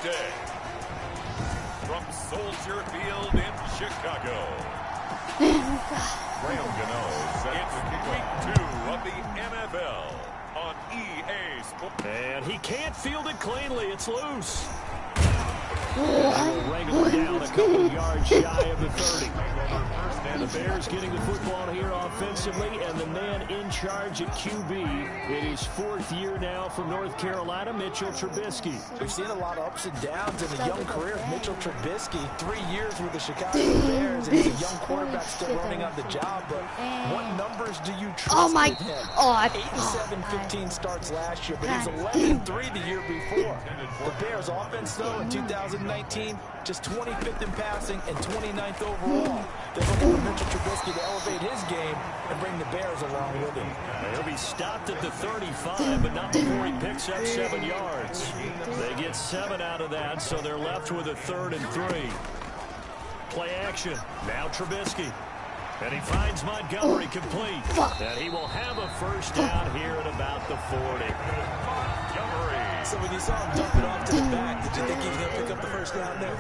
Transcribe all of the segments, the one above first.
the day. From Soldier Field in Chicago. Graham Gano sets week 2 of the NFL on EA Sports. And he can't field it cleanly. It's loose. Wrangle down a couple yards shy of the 30. And the Bears getting the football here offensively, and the man in charge at QB. It is 4th year now for North Carolina, Mitchell Trubisky. We've seen a lot of ups and downs in the young career of Mitchell Trubisky. 3 years with the Chicago Bears, and he's a young quarterback still learning on the job. But what numbers do you trust with him? 87-15 starts last year, but he was 11-3 the year before. The Bears offense, though, in 2019, just 25th in passing and 29th overall. They're looking for Mitchell Trubisky to elevate his game and bring the Bears along with him. He'll be stopped at the 35, but not before he picks up 7 yards. They get 7 out of that, so they're left with a 3rd and 3. Play action. Now Trubisky. And he finds Montgomery complete. And he will have a first down here at about the 40. So when you saw him dump it off to the back, did you think he was going to pick up the first down there?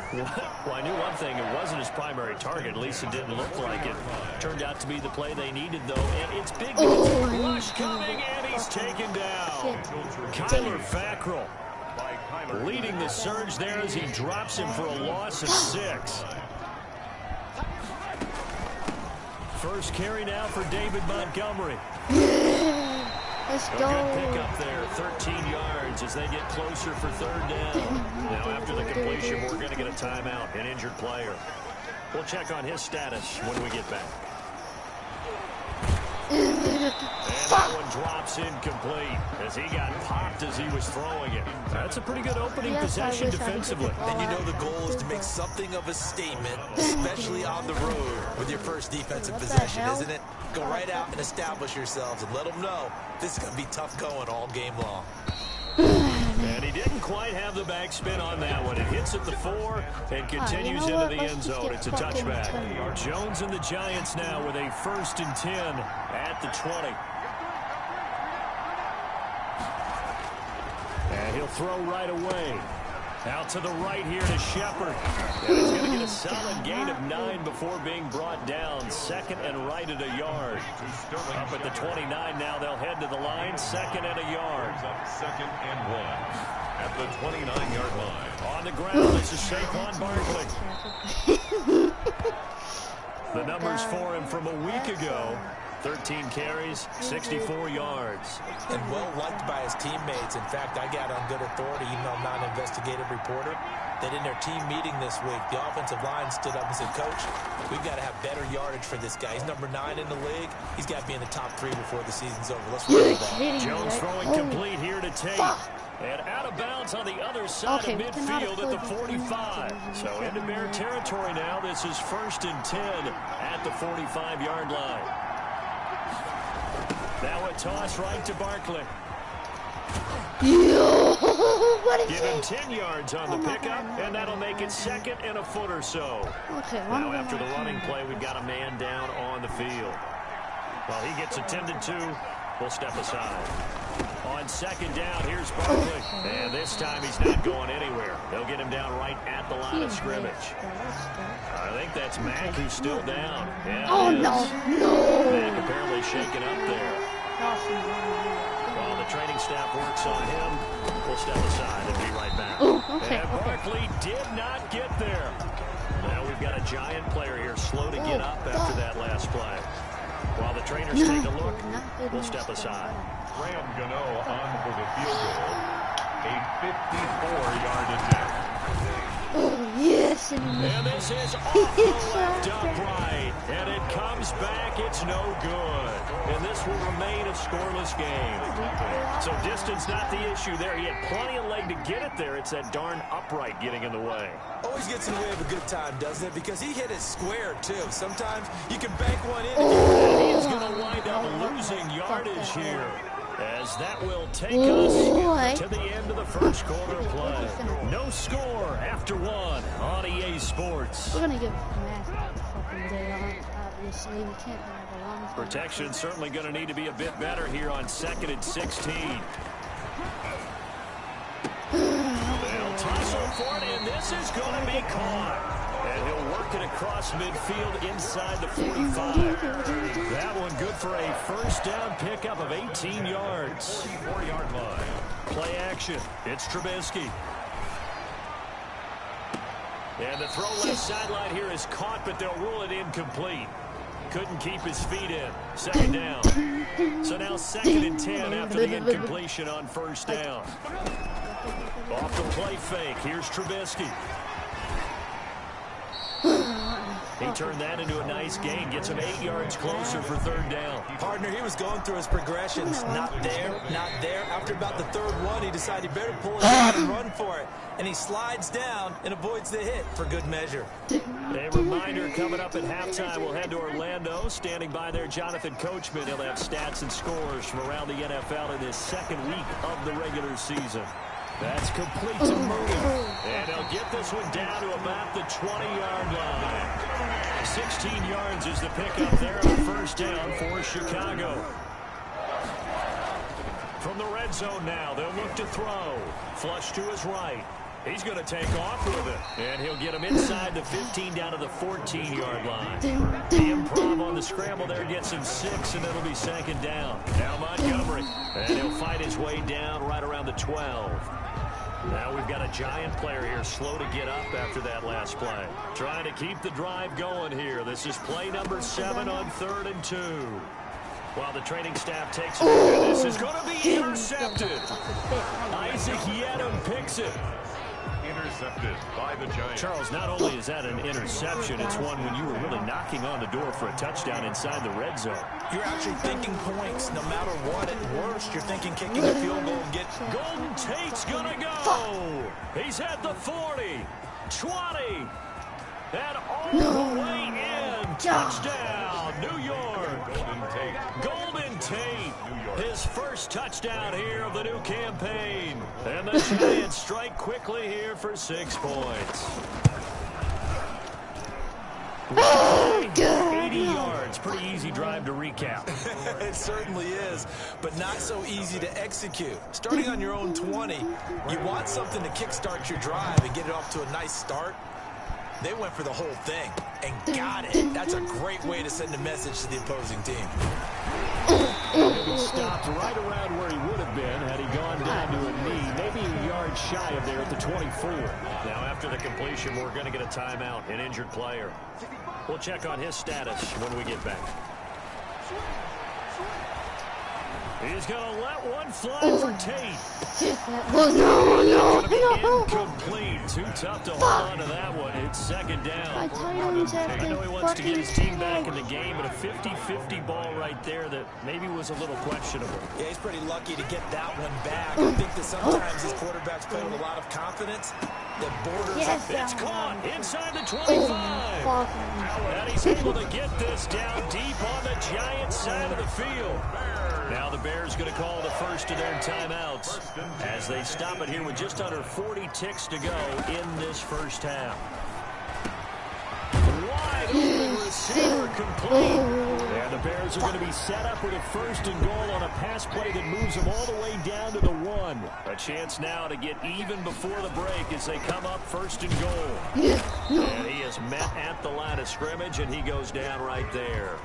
Well, I knew one thing. It wasn't his primary target. At least it didn't look like it. Turned out to be the play they needed, though. And it's big. Rush coming, and he's taken down. Kyler Fackrell leading the surge there as he drops him for a loss of 6. First carry now for David Montgomery. Let's go. Good pick up there, 13 yards as they get closer for 3rd down. Now after the completion, we're going to get a timeout, an injured player. We'll check on his status when we get back. And that one drops incomplete as he got popped as he was throwing it. That's a pretty good opening possession defensively. And you know the goal is to make something of a statement, especially on the road with your first defensive possession, isn't it? Go right out and establish yourselves and let them know this is going to be tough going all game long. And he didn't quite have the backspin on that one. It hits at the 4 and continues into the end zone. It's a touchback. Jones and the Giants now with a 1st and 10 at the 20. And he'll throw right away. Out to the right here to Shepard. And he's going to get a solid gain of 9 before being brought down. 2nd and right at a yard. Up at the 29 now, they'll head to the line. 2nd and a yard. Up 2nd and 1 at the 29-yard line. On the ground, this is Saquon Barkley. The numbers for him from a week ago. 13 carries, 64 yards. And well liked by his teammates. In fact, I got on good authority, even though I'm not an investigative reporter, that in their team meeting this week, the offensive line stood up and said, Coach, we've got to have better yardage for this guy. He's number 9 in the league. He's got to be in the top 3 before the season's over. Let's run the ball. Jones throwing complete here to Tate. And out of bounds on the other side of midfield at the 45. So into Bear territory now. This is 1st and 10 at the 45-yard line. Now a toss right to Barkley. Give him 10 yards on the pickup, and that'll make it 2nd and a foot or so. Now after the running play, we've got a man down on the field. While he gets attended to, we'll step aside. On 2nd down, here's Barkley. And this time he's not going anywhere. They'll get him down right at the line of scrimmage. I think that's Mack who's still down. Yeah, no. Mack apparently shaken up there. While the training staff works on him, we'll step aside and be right back. And Barkley did not get there. Now we've got a giant player here slow to get up after that last play. While the trainers take a look, we'll step aside. Graham Gano on for the field goal. A 54-yard attempt. Yes. And this is off the left upright. And it comes back. It's no good. And this will remain a scoreless game. So distance not the issue there. He had plenty of leg to get it there. It's that darn upright getting in the way. Always gets in the way of a good time, doesn't it? Because he hit it square, too. Sometimes you can bank one in. And he is going to wind up losing yardage here. As that will take us to the end of the first quarter of play. No score after 1 on EA Sports. We're going to give Matt a fucking day off, obviously. We can't have a long time. Protection certainly going to need to be a bit better here on 2nd and 16. They'll toss for it, and this is going to be caught. And he'll work it across midfield inside the 45. That one good for a first down pickup of 18 yards. 34-yard line. Play action. It's Trubisky. And the throw left sideline here is caught, but they'll rule it incomplete. Couldn't keep his feet in. Second down. So now 2nd and 10 after the incompletion on first down. Off the play fake. Here's Trubisky. He turned that into a nice gain. Gets him 8 yards closer for 3rd down. Partner, he was going through his progressions. Not there, not there. After about the 3rd one, he decided he better pull it out and run for it. And he slides down and avoids the hit for good measure. A reminder coming up at halftime. We'll head to Orlando. Standing by there, Jonathan Coachman. He'll have stats and scores from around the NFL in this 2nd week of the regular season. That's complete to Mooney. And they'll get this one down to about the 20-yard line. 16 yards is the pickup there on first down for Chicago. From the red zone now, they'll look to throw. Flush to his right. He's going to take off with it. And he'll get him inside the 15 down to the 14-yard line. The improv on the scramble there gets him 6, and it'll be 2nd down. Now Montgomery. And he'll fight his way down right around the 12. Now we've got a giant player here, slow to get up after that last play. Trying to keep the drive going here. This is play number 7 on 3rd and 2. While the training staff takes it, this is going to be intercepted. Isaac Yedem picks it. Intercepted by the Giants. Charles, not only is that an interception, it's one when you were really knocking on the door for a touchdown inside the red zone. You're actually thinking points no matter what. At worst, you're thinking kicking a field goal and get... Golden Tate's going to go. He's at the 40, 20, and all the way in. Touchdown, New York. Golden Tate. His first touchdown here of the new campaign. And the Giants strike quickly here for 6 points. 80 yards. Pretty easy drive to recap. It certainly is, but not so easy to execute. Starting on your own 20, you want something to kickstart your drive and get it off to a nice start. They went for the whole thing and got it. That's a great way to send a message to the opposing team. He stopped right around where he would have been had he gone down to a knee, maybe a yard shy of there at the 24. Now after the completion, we're going to get a timeout, an injured player. We'll check on his status when we get back. He's going to let one fly for Tate. No. Incomplete. Too tough to hold on to that one. It's 2nd down. I know he wants to get his team back in the game, but a 50-50 ball right there that maybe was a little questionable. Yeah, he's pretty lucky to get that one back. I think that sometimes these quarterbacks play with a lot of confidence that borders... It's caught inside the 25. And he's able to get this down deep on the Giants side of the field. Now the Bears going to call the first of their timeouts as they stop it here with just under 40 ticks to go in this first half. Wide open receiver complete. And the Bears are going to be set up with a 1st and goal on a pass play that moves them all the way down to the 1. A chance now to get even before the break as they come up 1st and goal. And he is met at the line of scrimmage, and he goes down right there.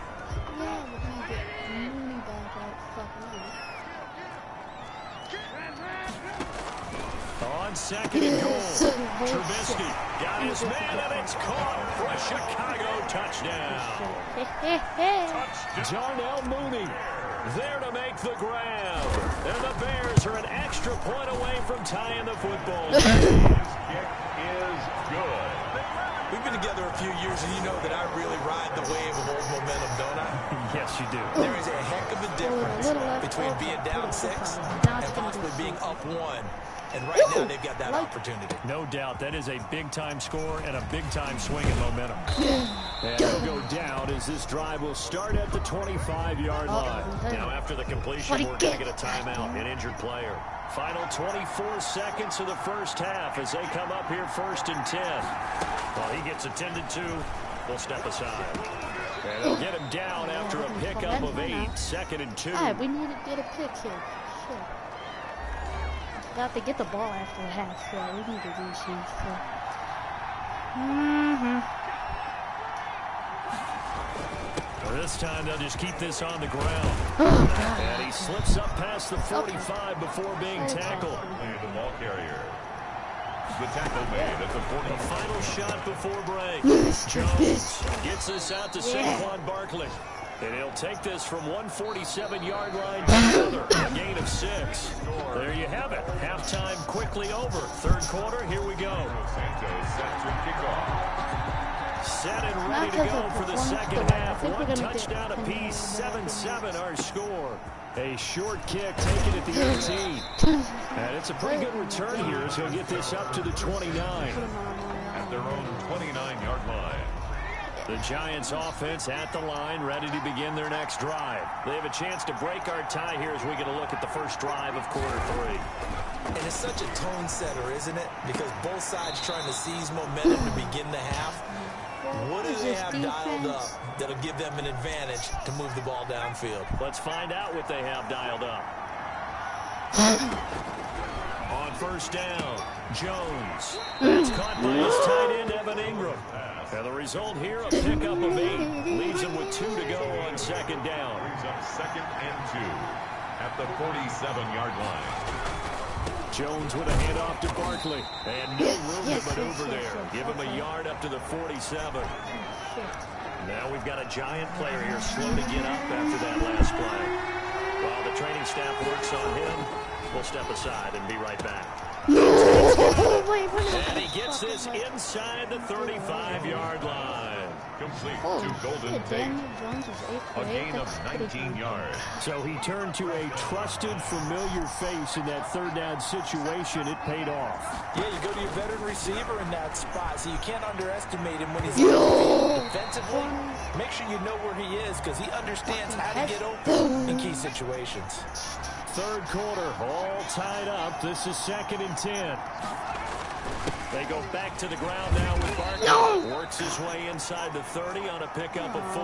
On 2nd and goal, Trubisky got his man, and it's caught for a Chicago touchdown. Darnell Mooney there to make the grab. And the Bears are an extra point away from tying the football game. His kick is good. We've been together a few years, and you know that I really ride the wave of old momentum, don't I? Yes, you do. There is a heck of a difference between being down 6 and possibly being up 1. And right now, they've got that opportunity. No doubt. That is a big-time score and a big-time swing in momentum. And he'll go down as this drive will start at the 25-yard line. Now, after the completion, we're going to get a timeout, an injured player. Final 24 seconds of the first half as they come up here 1st and 10. While he gets attended to, we'll step aside. And they'll get him down after a pickup of 8, 2nd and 2. All right, we need to get a pick here. Sure. Got to get the ball after the half, so we need to do things. This time they'll just keep this on the ground. And he slips up past the 45 before being tackled. The ball carrier. The tackle made at the 40. The final shot before break. Jones gets this out to Saquon Barkley. And he'll take this from 147-yard line to another. A gain of 6. There you have it. Halftime quickly over. Third quarter, here we go. Santos set to kick off. Set and ready to go for the second half. One touchdown apiece, 7-7 our score. A short kick taken at the 18. And it's a pretty good return here as he'll get this up to the 29. At their own 29-yard line. The Giants offense at the line, ready to begin their next drive. They have a chance to break our tie here as we get a look at the first drive of quarter 3. And it's such a tone setter, isn't it? Because both sides trying to seize momentum to begin the half. What do they have dialed up that'll give them an advantage to move the ball downfield? Let's find out what they have dialed up. On first down, Jones. That's caught by his tight end, Evan Ingram. And the result here, a pickup of 8. Leaves him with 2 to go on second down. Brings up 2nd and 2 at the 47-yard line. Jones with a handoff to Barkley. And no room to maneuver there. Give him a yard up to the 47. Now we've got a Giant player here slow to get up after that last play. While the training staff works on him, we'll step aside and be right back. And he gets this inside the 35-yard line. Complete to Golden Tate. A gain of 19 yards. So he turned to a trusted, familiar face in that third down situation. It paid off. Yeah, you go to your veteran receiver in that spot, so you can't underestimate him when he's on the field. Defensively, make sure you know where he is because he understands how to get open in key situations. Third quarter, all tied up. This is 2nd and 10. They go back to the ground now with Barkley. Works his way inside the 30 on a pickup of 4.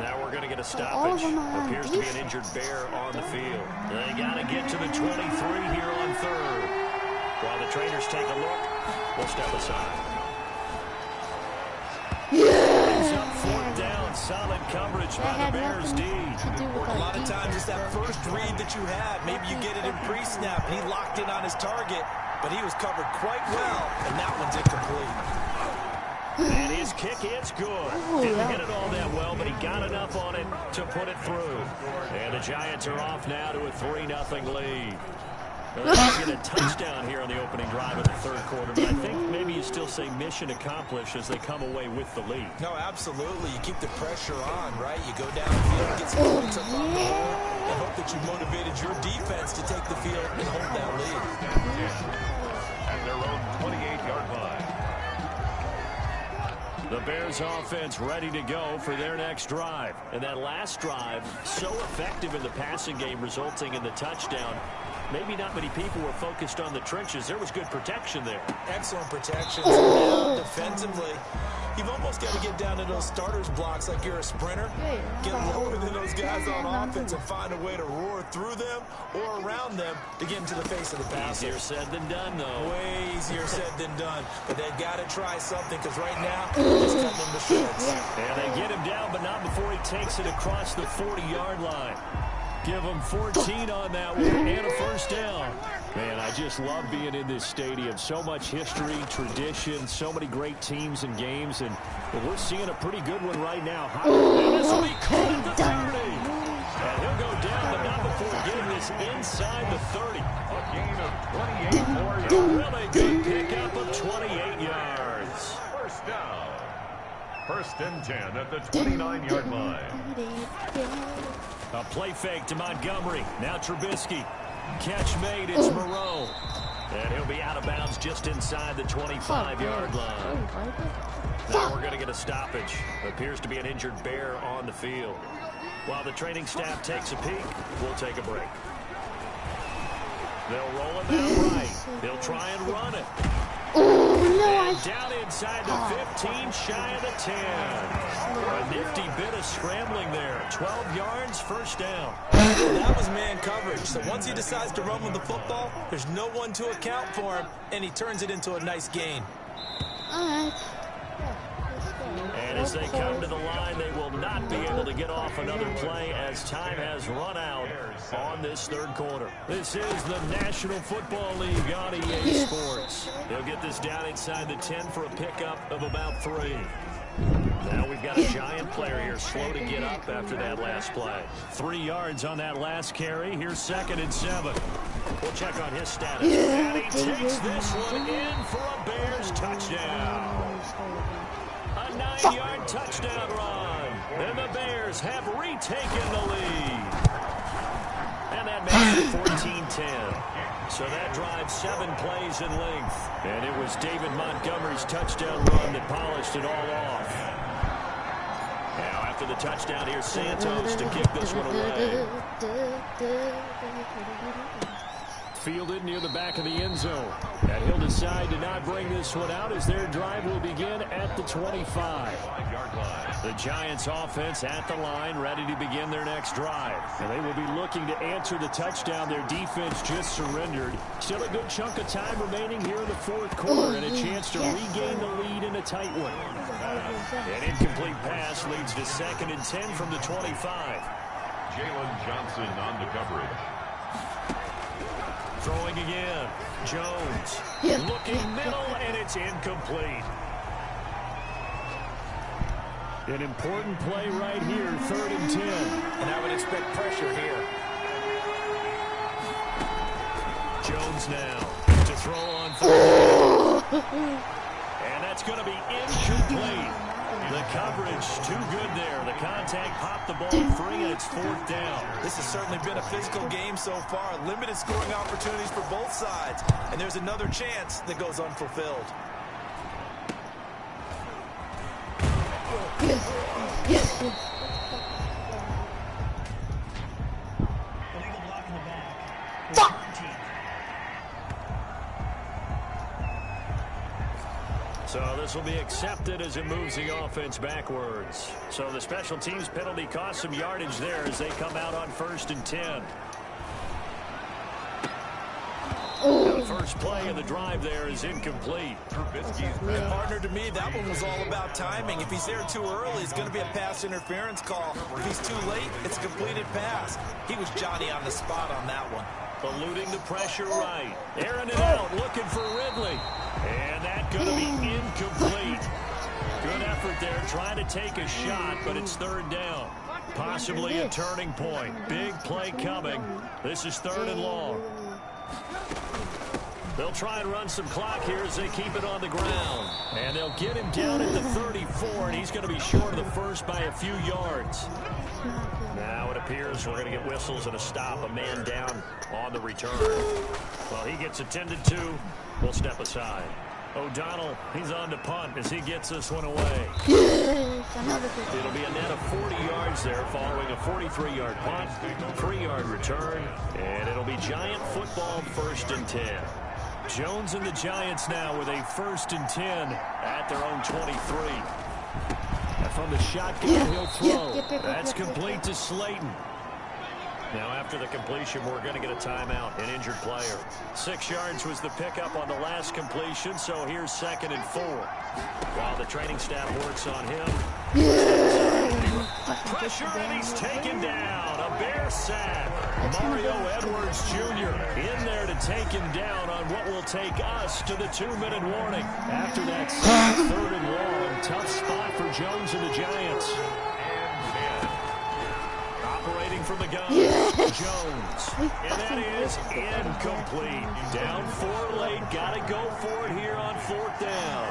Now we're going to get a stoppage. Appears to be an injured Bear on the field. They got to get to the 23 here on third. While the trainers take a look, we'll step aside. Brings up 4th down. Solid coverage by the Bears D. A lot of times it's that first read that you have. Maybe you get it in pre-snap and he locked in on his target, but he was covered quite well, and that one's incomplete. And his kick is good. Didn't hit it all that well, but he got enough on it to put it through. And the Giants are off now to a 3-0 lead. They'll get a touchdown here on the opening drive of the third quarter, but I think maybe you still say mission accomplished as they come away with the lead. No, absolutely. You keep the pressure on, right? You go downfield, get some points up on the board, and hope that you motivated your defense to take the field and hold that lead. At their own 28-yard line. The Bears offense ready to go for their next drive. And that last drive, so effective in the passing game, resulting in the touchdown. Maybe not many people were focused on the trenches. There was good protection there. Excellent protection. Now, defensively, you've almost got to get down to those starters blocks like you're a sprinter. Get lower than those guys on offense and find a way to roar through them or around them to get into the face of the passer. Easier said than done, though. Way easier said than done. But they've got to try something because right now, it's cutting them to shreds. And they get him down, but not before he takes it across the 40-yard line. Give them 14 on that one and a first down. Man, I just love being in this stadium. So much history, tradition, so many great teams and games, and we're seeing a pretty good one right now. This will be caught at the 30. And he'll go down, but not before getting this inside the 30. A gain of 28 more yards. Really good pickup of 28 yards. First down. 1st and 10 at the 29-yard line. A play fake to Montgomery. Now Trubisky. Catch made. It's Moreau. And he'll be out of bounds just inside the 25-yard line. Now we're going to get a stoppage. Appears to be an injured Bear on the field. While the training staff takes a peek, we'll take a break. They'll roll him out right. They'll try and run it. And down inside the 15, shy of the 10. A nifty bit of scrambling there. 12 yards, first down. That was man coverage. So once he decides to run with the football, there's no one to account for him, and he turns it into a nice gain. All right. And as they come to the line, they will not be able to get off another play as time has run out on this third quarter. This is the National Football League on EA Sports. They'll get this down inside the 10 for a pickup of about 3. Now we've got a Giant player here slow to get up after that last play. 3 yards on that last carry. Here's 2nd and 7. We'll check on his status. And he takes this one in for a Bears touchdown. A 9-yard touchdown run. And the Bears have retaken the lead. And that makes it 14-10. So that drives 7 plays in length. And it was David Montgomery's touchdown run that polished it all off. Now after the touchdown, here's Santos to kick this one away. Fielded near the back of the end zone. And he'll decide to not bring this one out as their drive will begin at the 25. The Giants offense at the line, ready to begin their next drive. And they will be looking to answer the touchdown their defense just surrendered. Still a good chunk of time remaining here in the fourth quarter and a chance to regain the lead in a tight one. An incomplete pass leads to 2nd and 10 from the 25. Jalen Johnson on the coverage. Throwing again. Jones looking middle, and it's incomplete. An important play right here, 3rd and 10. And I would expect pressure here. Jones now to throw on 3rd. And that's going to be incomplete. The coverage too good there. The contact popped the ball free, and it's 4th down. This has certainly been a physical game so far. Limited scoring opportunities for both sides. And there's another chance that goes unfulfilled. So this will be accepted as it moves the offense backwards. So the special teams penalty cost some yardage there as they come out on 1st and 10. The first play of the drive there is incomplete. And partner, to me, that one was all about timing. If he's there too early, it's going to be a pass interference call. If he's too late, it's a completed pass. He was Johnny on the spot on that one. Eluding the pressure right. Airing it out, looking for Ridley. And that's going to be incomplete. Good effort there, trying to take a shot, but it's 3rd down. Possibly a turning point. Big play coming. This is 3rd and long. They'll try and run some clock here as they keep it on the ground. And they'll get him down at the 34, and he's going to be short of the first by a few yards. Now it appears we're going to get whistles and a stop. A man down on the return. Well, he gets attended to. We'll step aside. O'Donnell, he's on to punt as he gets this one away. It'll be a net of 40 yards there following a 43-yard punt, 3-yard return, and it'll be Giant football 1st and 10. Jones and the Giants now with a 1st and 10 at their own 23. And from the shotgun, he'll throw. That's complete to Slayton. Now after the completion, we're going to get a timeout, an injured player. 6 yards was the pickup on the last completion, so here's 2nd and 4. While the training staff works on him. Pressure, and he's taken down. A Bear sack. Mario Edwards Jr. in there to take him down on what will take us to the 2-minute warning. After that 3rd and long, tough spot for Jones and the Giants. Operating from the gun, Jones. And that is incomplete. Down 4 late. Got to go for it here on 4th down.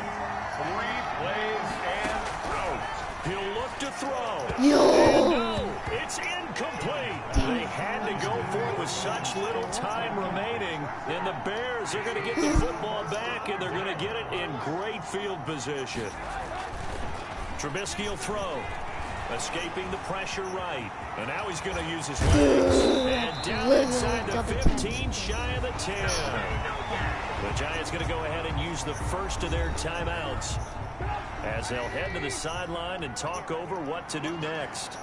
3 plays and out. He'll look to throw. And no, it's incomplete. They had to go for it with such little time remaining. And the Bears are going to get the football back, and they're going to get it in great field position. Trubisky will throw. Escaping the pressure right. And now he's going to use his legs. And down inside the 15, shy of the 10. The Giants going to go ahead and use the first of their timeouts as they'll head to the sideline and talk over what to do next.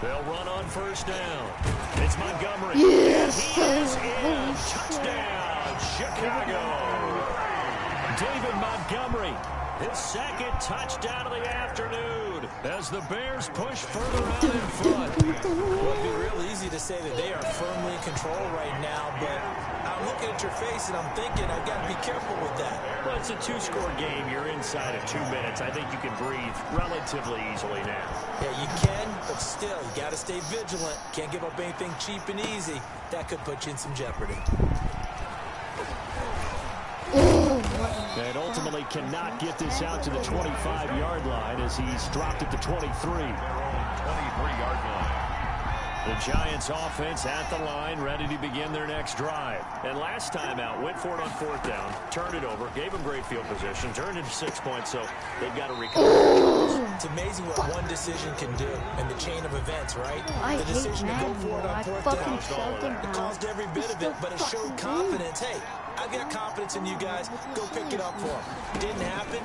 They'll run on first down. It's Montgomery. Yes, He is in. Touchdown, Chicago. David Montgomery, his second touchdown of the afternoon as the Bears push further out in front. Well, it'd be real easy to say that they are firmly in control right now, but I'm looking at your face and I'm thinking I've got to be careful with that. Well, it's a two-score game. You're inside of 2 minutes. I think you can breathe relatively easily now. Yeah, you can, but still, you got to stay vigilant. Can't give up anything cheap and easy. That could put you in some jeopardy. And ultimately cannot get this out to the 25-yard line as he's dropped it to 23. 23-yard line. The Giants offense at the line, ready to begin their next drive. And last time out, went for it on fourth down, turned it over, gave them great field position, turned it to 6 points, so they've got to recover. It's amazing what one decision can do in the chain of events, right? I The decision to go hate for it on fourth fucking down. It caused every bit of it, but it showed confidence. Hey, I've got confidence in you guys. Go pick it up for them. Didn't happen.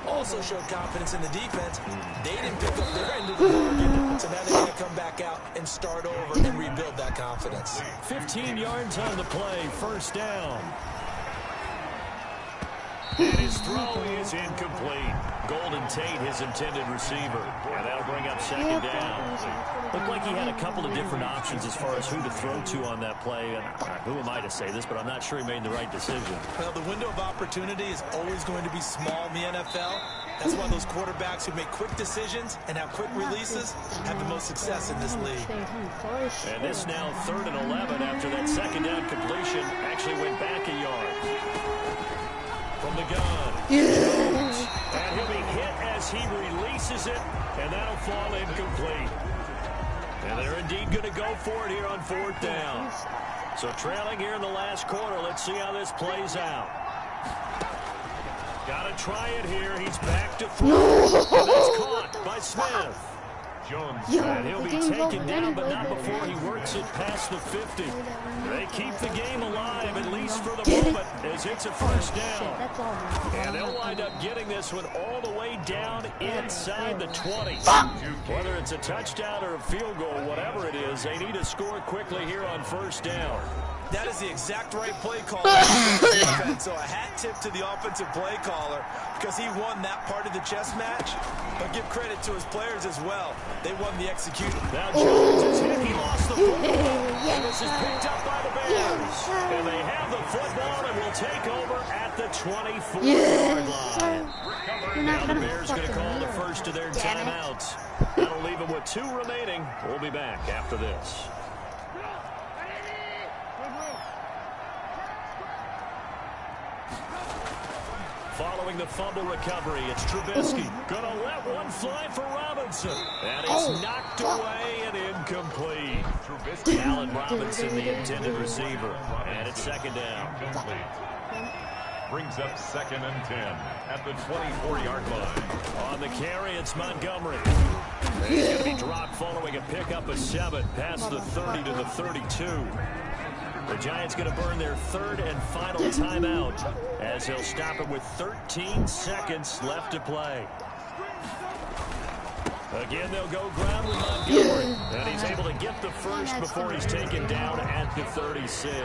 Also showed confidence in the defense. They didn't pick up their end of the bargain, so now they got to come back out and start over and rebuild that confidence. 15 yards on the play, first down. And his throw is incomplete. Golden Tate, his intended receiver. And that'll bring up second down. Looked like he had a couple of different options as far as who to throw to on that play. And who am I to say this, but I'm not sure he made the right decision. Well, the window of opportunity is always going to be small in the NFL. That's why those quarterbacks who make quick decisions and have quick releases have the most success in this league. And this now 3rd and 11 after that second down completion actually went back a yard. From the gun. And he'll be hit as he releases it, and that'll fall incomplete. And they're indeed going to go for it here on fourth down. So trailing here in the last quarter. Let's see how this plays out. Got to try it here. He's back to throw. And that's caught by Smith. Jones. And he'll be taken down, but not before he works it past the 50. They keep the game alive, at least for the moment, as it's a first down. And they'll wind up getting this one all the way down inside the 20. Whether it's a touchdown or a field goal, whatever it is, they need to score quickly here on first down. That is the exact right play call. So a hat tip to the offensive play caller because he won that part of the chess match. But give credit to his players as well. They won the execution. Now Jones is hit. He lost the football. And this is picked up by the Bears. And they have the football and will take over at the 24-yard line. Now the Bears going to call the first of their timeouts. That'll leave them with 2 remaining. We'll be back after this. Following the fumble recovery, it's Trubisky. Gonna let one fly for Robinson. And it's knocked away and incomplete. Allen Robinson, the intended receiver. And it's second down. Brings up 2nd and 10 at the 24-yard line. On the carry, it's Montgomery. And he's going to be dropped following a pickup of 7 past the 30 to the 32. The Giants going to burn their 3rd and final timeout as they'll stop it with 13 seconds left to play. Again, they'll go ground with Montgomery. And he's able to get the first before he's taken down at the 36.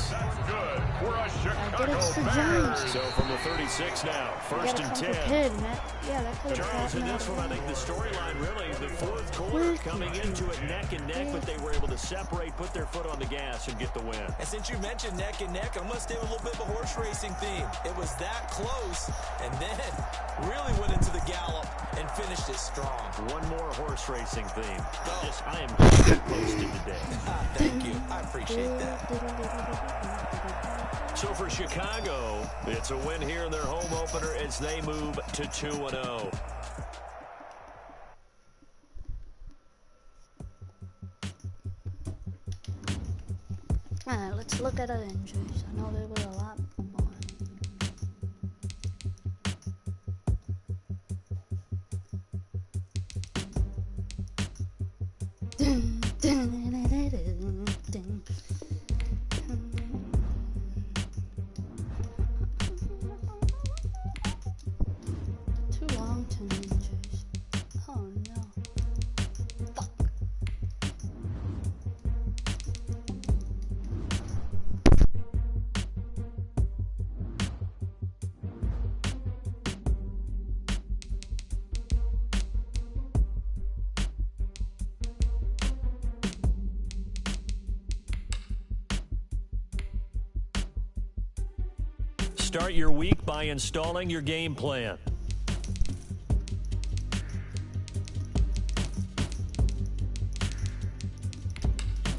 That's good for a Chicago Bears. So from the 36 now, 1st and 10. Charles, in this one, I think the storyline really, the 4th quarter coming into it neck and neck, but they were able to separate, put their foot on the gas, and get the win. And since you mentioned neck and neck, I'm going to stay with a little bit of a horse racing theme. It was that close, and then really went into the gallop and finished it strong. One more horse racing theme. Oh. Yes, I am posted today. Thank you. I appreciate that. So for Chicago, it's a win here in their home opener as they move to 2-0. All right, let's look at our injuries. I know there were a lot more. Start your week by installing your game plan.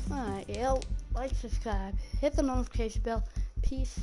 Alright, like, subscribe, hit the notification bell. Peace.